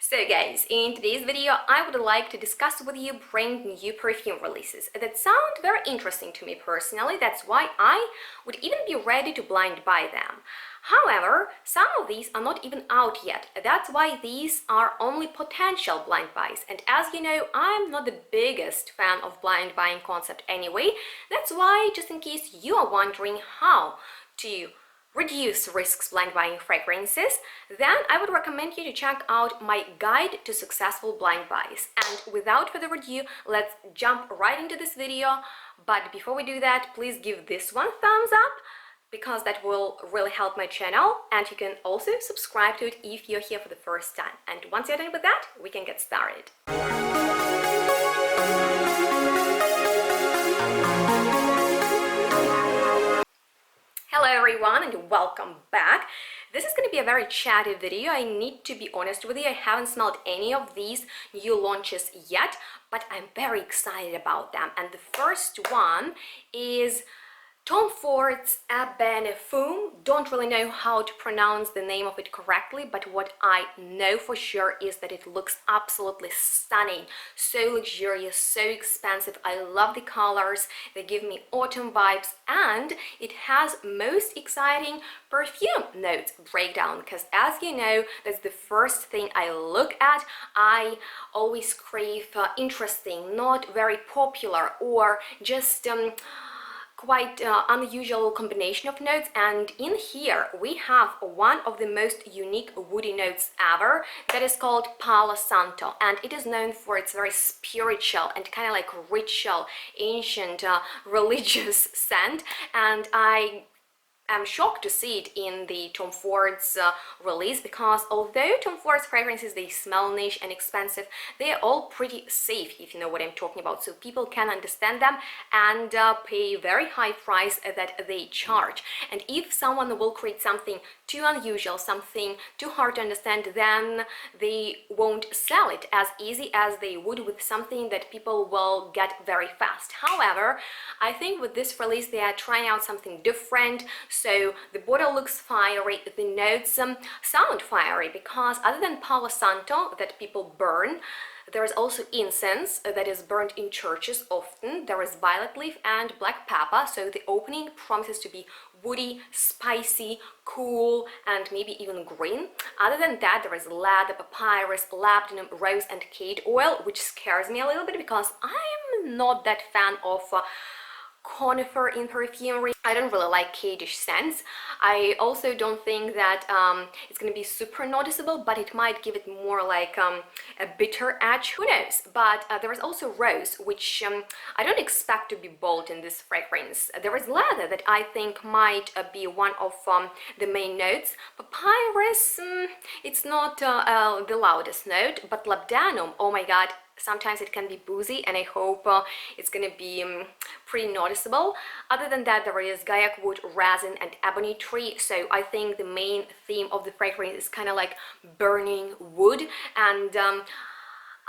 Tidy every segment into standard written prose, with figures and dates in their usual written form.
So guys, in today's video I would like to discuss with you brand new perfume releases that sound very interesting to me personally. That's why I would even be ready to blind buy them. However, some of these are not even out yet. That's why these are only potential blind buys. And as you know, I'm not the biggest fan of blind buying concept anyway. That's why, just in case you are wondering how to reduce risks blind buying fragrances, then I would recommend you to check out my guide to successful blind buys. And without further ado, let's jump right into this video. But before we do that, please give this one thumbs up because that will really help my channel, and you can also subscribe to it if you're here for the first time. And once you're done with that, we can get started. Hello everyone and welcome back. This is going to be a very chatty video. I need to be honest with you, I haven't smelled any of these new launches yet, but I'm very excited about them. And the first one is Tom Ford's PERFUME. Don't really know how to pronounce the name of it correctly, but what I know for sure is that it looks absolutely stunning, so luxurious, so expensive. I love the colors, they give me autumn vibes, and it has most exciting perfume notes breakdown, because as you know, that's the first thing I look at. I always crave interesting, not very popular, or just quite unusual combination of notes. And in here we have one of the most unique woody notes ever that is called Palo Santo, and it is known for its very spiritual and kind of like ritual, ancient, religious scent. And I'm shocked to see it in the Tom Ford's release, because although Tom Ford's fragrances, they smell niche and expensive, they are all pretty safe, if you know what I'm talking about, so people can understand them and pay very high price that they charge. And if someone will create something too unusual, something too hard to understand, then they won't sell it as easy as they would with something that people will get very fast. However, I think with this release they are trying out something different. So the bottle looks fiery, the notes sound fiery, because other than Palo Santo that people burn, there is also incense that is burned in churches often. There is violet leaf and black pepper, so the opening promises to be woody, spicy, cool, and maybe even green. Other than that, there is leather, papyrus, labdanum, rose, and cade oil, which scares me a little bit because I am not that fan of conifer in perfumery. I don't really like cadish scents. I also don't think that it's going to be super noticeable, but it might give it more like a bitter edge, who knows. But there is also rose, which I don't expect to be bold in this fragrance. There is leather that I think might be one of the main notes. Papyrus, it's not the loudest note, but labdanum, oh my god, sometimes it can be boozy, and I hope it's gonna be pretty noticeable. Other than that, there is guaiac wood, resin, and ebony tree. So I think the main theme of the fragrance is kind of like burning wood, and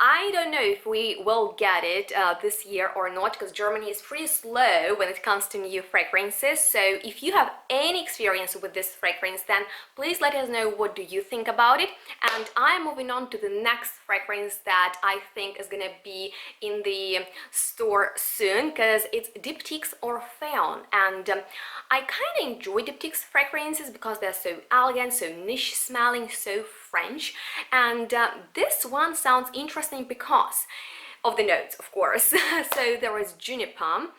I don't know if we will get it this year or not, because Germany is pretty slow when it comes to new fragrances. So if you have any experience with this fragrance, then please let us know what do you think about it. And I'm moving on to the next fragrance that I think is gonna be in the store soon, because it's Diptyque's Orpheon. And I kind of enjoy Diptyque's fragrances because they're so elegant, so niche smelling, so French. And this one sounds interesting because of the notes, of course. So there is juniper,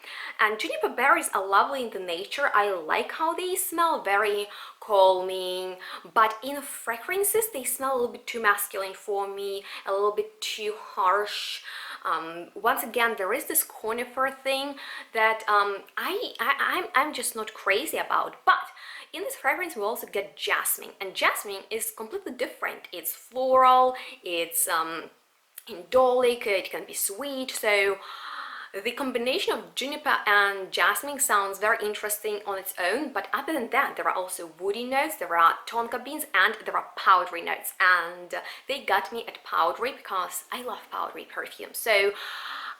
and juniper berries are lovely in the nature. I like how they smell, very calming, but in fragrances they smell a little bit too masculine for me, a little bit too harsh. Once again, there is this conifer thing that I'm just not crazy about. But in this fragrance we also get jasmine, and jasmine is completely different. It's floral, it's indolic, it can be sweet. So the combination of juniper and jasmine sounds very interesting on its own, but other than that, there are also woody notes, there are tonka beans, and there are powdery notes. And they got me at powdery because I love powdery perfume. So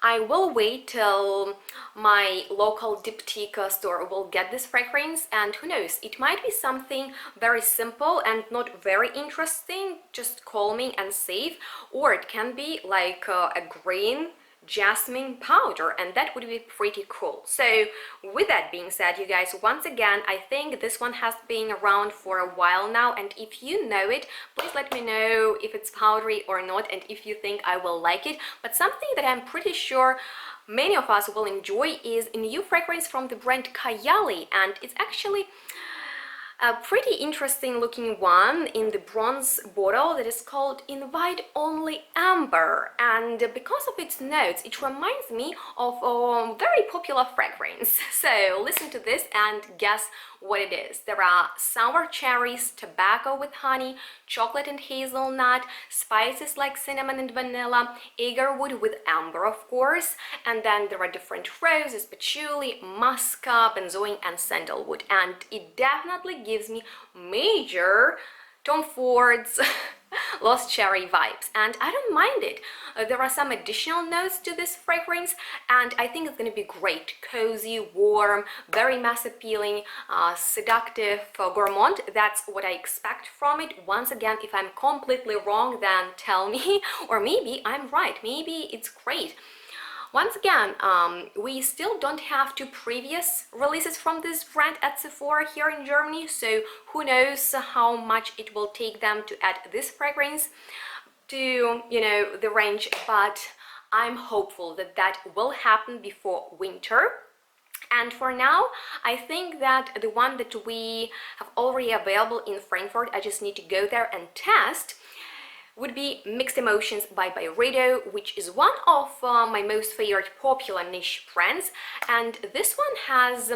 I will wait till my local diptyque store will get this fragrance, and who knows, it might be something very simple and not very interesting, just calming and safe, or it can be like a green jasmine powder, and that would be pretty cool. So with that being said, you guys, once again, I think this one has been around for a while now, and if you know it, please let me know if it's powdery or not, and if you think I will like it. But something that I'm pretty sure many of us will enjoy is a new fragrance from the brand Kayali, and it's actually a pretty interesting looking one in the bronze bottle that is called Invite Only Amber, and because of its notes it reminds me of a very popular fragrance. So listen to this and guess what it is. There are sour cherries, tobacco with honey, chocolate and hazelnut, spices like cinnamon and vanilla, agarwood with amber of course, and then there are different roses, patchouli, musca, benzoin and sandalwood, and it definitely gives me major Tom Ford's Lost Cherry vibes, and I don't mind it. There are some additional notes to this fragrance, and I think it's going to be great. Cozy, warm, very mass appealing, seductive, gourmand. That's what I expect from it. Once again, if I'm completely wrong, then tell me, or maybe I'm right. Maybe it's great. Once again, we still don't have two previous releases from this brand at Sephora here in Germany, so who knows how much it will take them to add this fragrance to, you know, the range, but I'm hopeful that that will happen before winter. And for now, I think that the one that we have already available in Frankfurt, I just need to go there and test, would be Mixed Emotions by Byredo, which is one of my most favorite popular niche brands. And this one has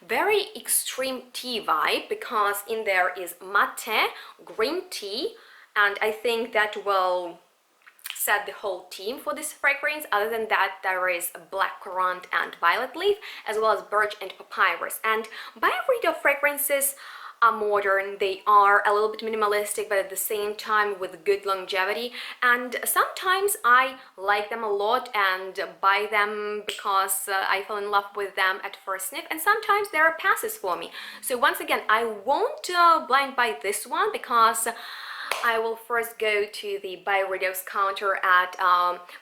very extreme tea vibe, because in there is mate, green tea, and I think that will set the whole theme for this fragrance. Other than that, there is black currant and violet leaf, as well as birch and papyrus. And Byredo fragrances are modern, they are a little bit minimalistic, but at the same time with good longevity, and sometimes I like them a lot and buy them because I fell in love with them at first sniff, and sometimes there are passes for me. So once again, I won't blind buy this one, because I will first go to the Byredo's counter at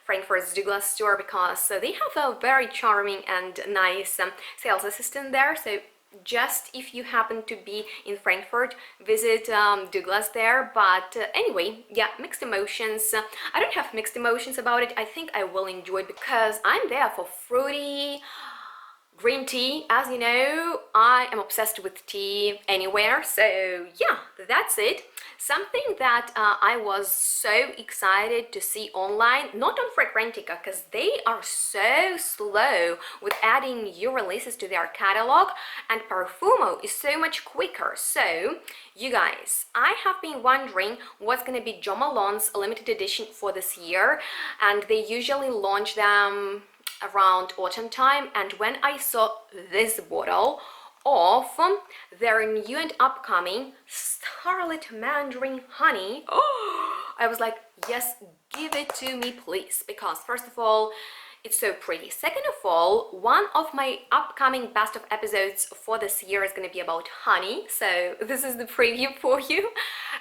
Frankfurt's Douglas store, because they have a very charming and nice sales assistant there. So just if you happen to be in Frankfurt, visit Douglas there. But anyway, yeah, mixed emotions. I don't have mixed emotions about it. I think I will enjoy it because I'm there for fruity green tea. As you know, I am obsessed with tea anywhere, so yeah, that's it. Something that I was so excited to see online, not on Fragrantica, because they are so slow with adding new releases to their catalog, and PERFUME is so much quicker. So you guys, I have been wondering what's gonna be Jo Malone's limited edition for this year, and they usually launch them around autumn time, and when I saw this bottle of their new and upcoming Starlit Mandarin Honey, I was like, yes, give it to me please, because first of all, it's so pretty. Second of all, one of my upcoming best of episodes for this year is going to be about honey, so this is the preview for you.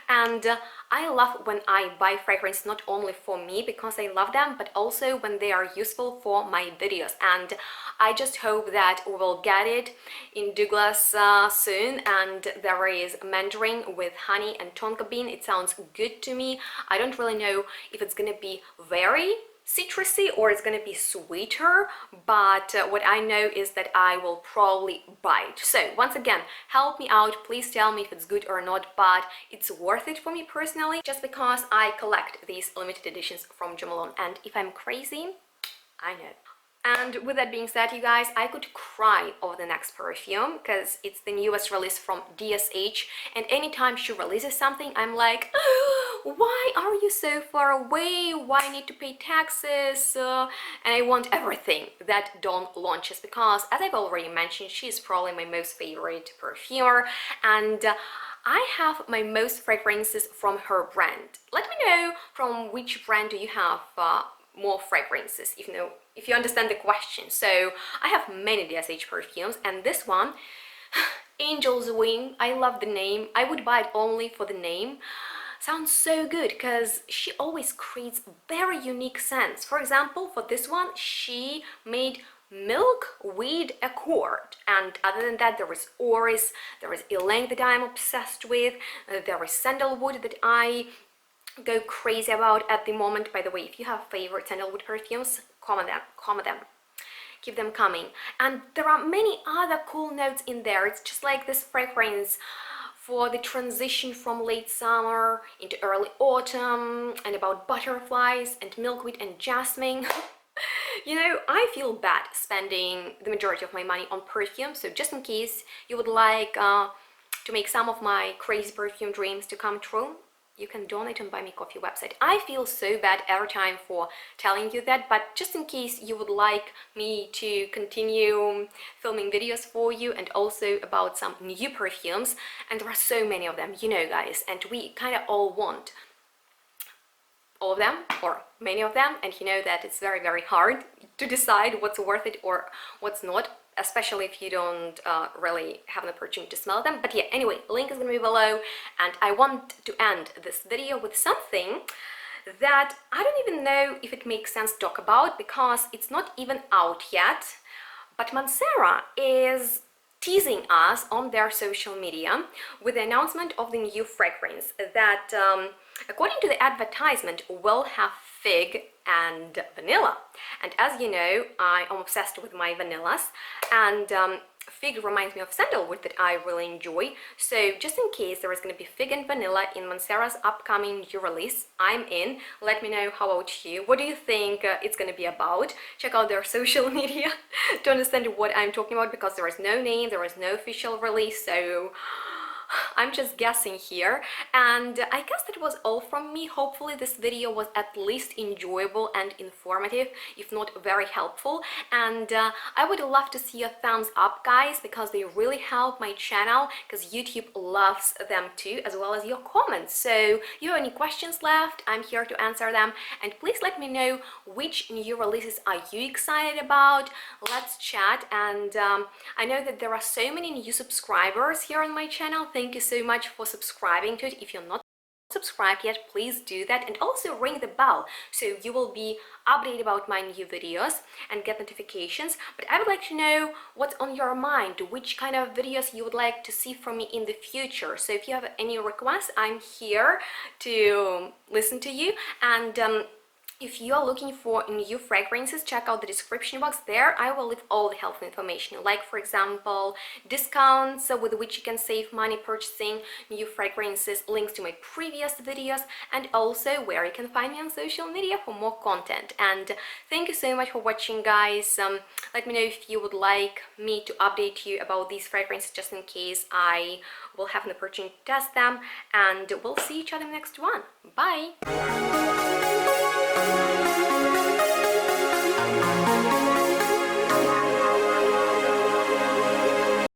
And I love when I buy fragrance not only for me because I love them, but also when they are useful for my videos. And I just hope that we will get it in Douglas soon. And there is mandarin with honey and tonka bean. It sounds good to me. I don't really know if it's gonna be very citrusy or it's gonna be sweeter, but what I know is that I will probably buy it. So once again, help me out, please tell me if it's good or not, but it's worth it for me personally, just because I collect these limited editions from Jo Malone, and if I'm crazy, I know. And with that being said, you guys, I could cry over the next perfume because it's the newest release from DSH, and anytime she releases something, I'm like, why are you so far away? Why need to pay taxes? And I want everything that Dawn launches, because as I've already mentioned, she's probably my most favorite perfumer, and I have my most fragrances from her brand. Let me know from which brand do you have more fragrances, if you understand the question. So I have many DSH perfumes, and this one, Angel's Wing, I love the name. I would buy it only for the name. Sounds so good because she always creates very unique scents. For example, for this one, she made milkweed accord, and other than that, there is orris, there is ylang that I'm obsessed with, there is sandalwood that I go crazy about at the moment. By the way, if you have favorite sandalwood perfumes, comment them, keep them coming. And there are many other cool notes in there. It's just like this fragrance for the transition from late summer into early autumn, and about butterflies and milkweed and jasmine. I feel bad spending the majority of my money on perfume, so just in case you would like to make some of my crazy perfume dreams to come true, you can donate on Buy Me Coffee website. I feel so bad every time for telling you that, but just in case you would like me to continue filming videos for you, and also about some new perfumes, and there are so many of them, guys, and we kind of all want all of them or many of them, and that it's very, very hard to decide what's worth it or what's not, especially if you don't really have an opportunity to smell them. But yeah, anyway, link is gonna be below, and I want to end this video with something that I don't even know if it makes sense to talk about, because it's not even out yet, but Mancera is teasing us on their social media with the announcement of the new fragrance that, according to the advertisement, will have fig and vanilla. And as you know, I am obsessed with my vanillas, and fig reminds me of sandalwood that I really enjoy. So just in case there is going to be fig and vanilla in Mancera's upcoming new release, I'm in. Let me know, how about you? What do you think it's going to be about? Check out their social media to understand what I'm talking about, because there is no name, there is no official release, so I'm just guessing here. And I guess that was all from me. Hopefully this video was at least enjoyable and informative, if not very helpful, and I would love to see your thumbs up, guys, because they really help my channel, because YouTube loves them too, as well as your comments. So you have any questions left, I'm here to answer them, and please let me know which new releases are you excited about. Let's chat. And I know that there are so many new subscribers here on my channel. Thank you so much for subscribing to it. If you're not subscribed yet, please do that, and also ring the bell so you will be updated about my new videos and get notifications. But I would like to know what's on your mind, which kind of videos you would like to see from me in the future. So if you have any requests, I'm here to listen to you. And if you are looking for new fragrances, check out the description box. There I will leave all the helpful information, like for example discounts with which you can save money purchasing new fragrances, links to my previous videos, and also where you can find me on social media for more content. And thank you so much for watching, guys. Let me know if you would like me to update you about these fragrances, just in case I will have an opportunity to test them, and we'll see each other in the next one. Bye!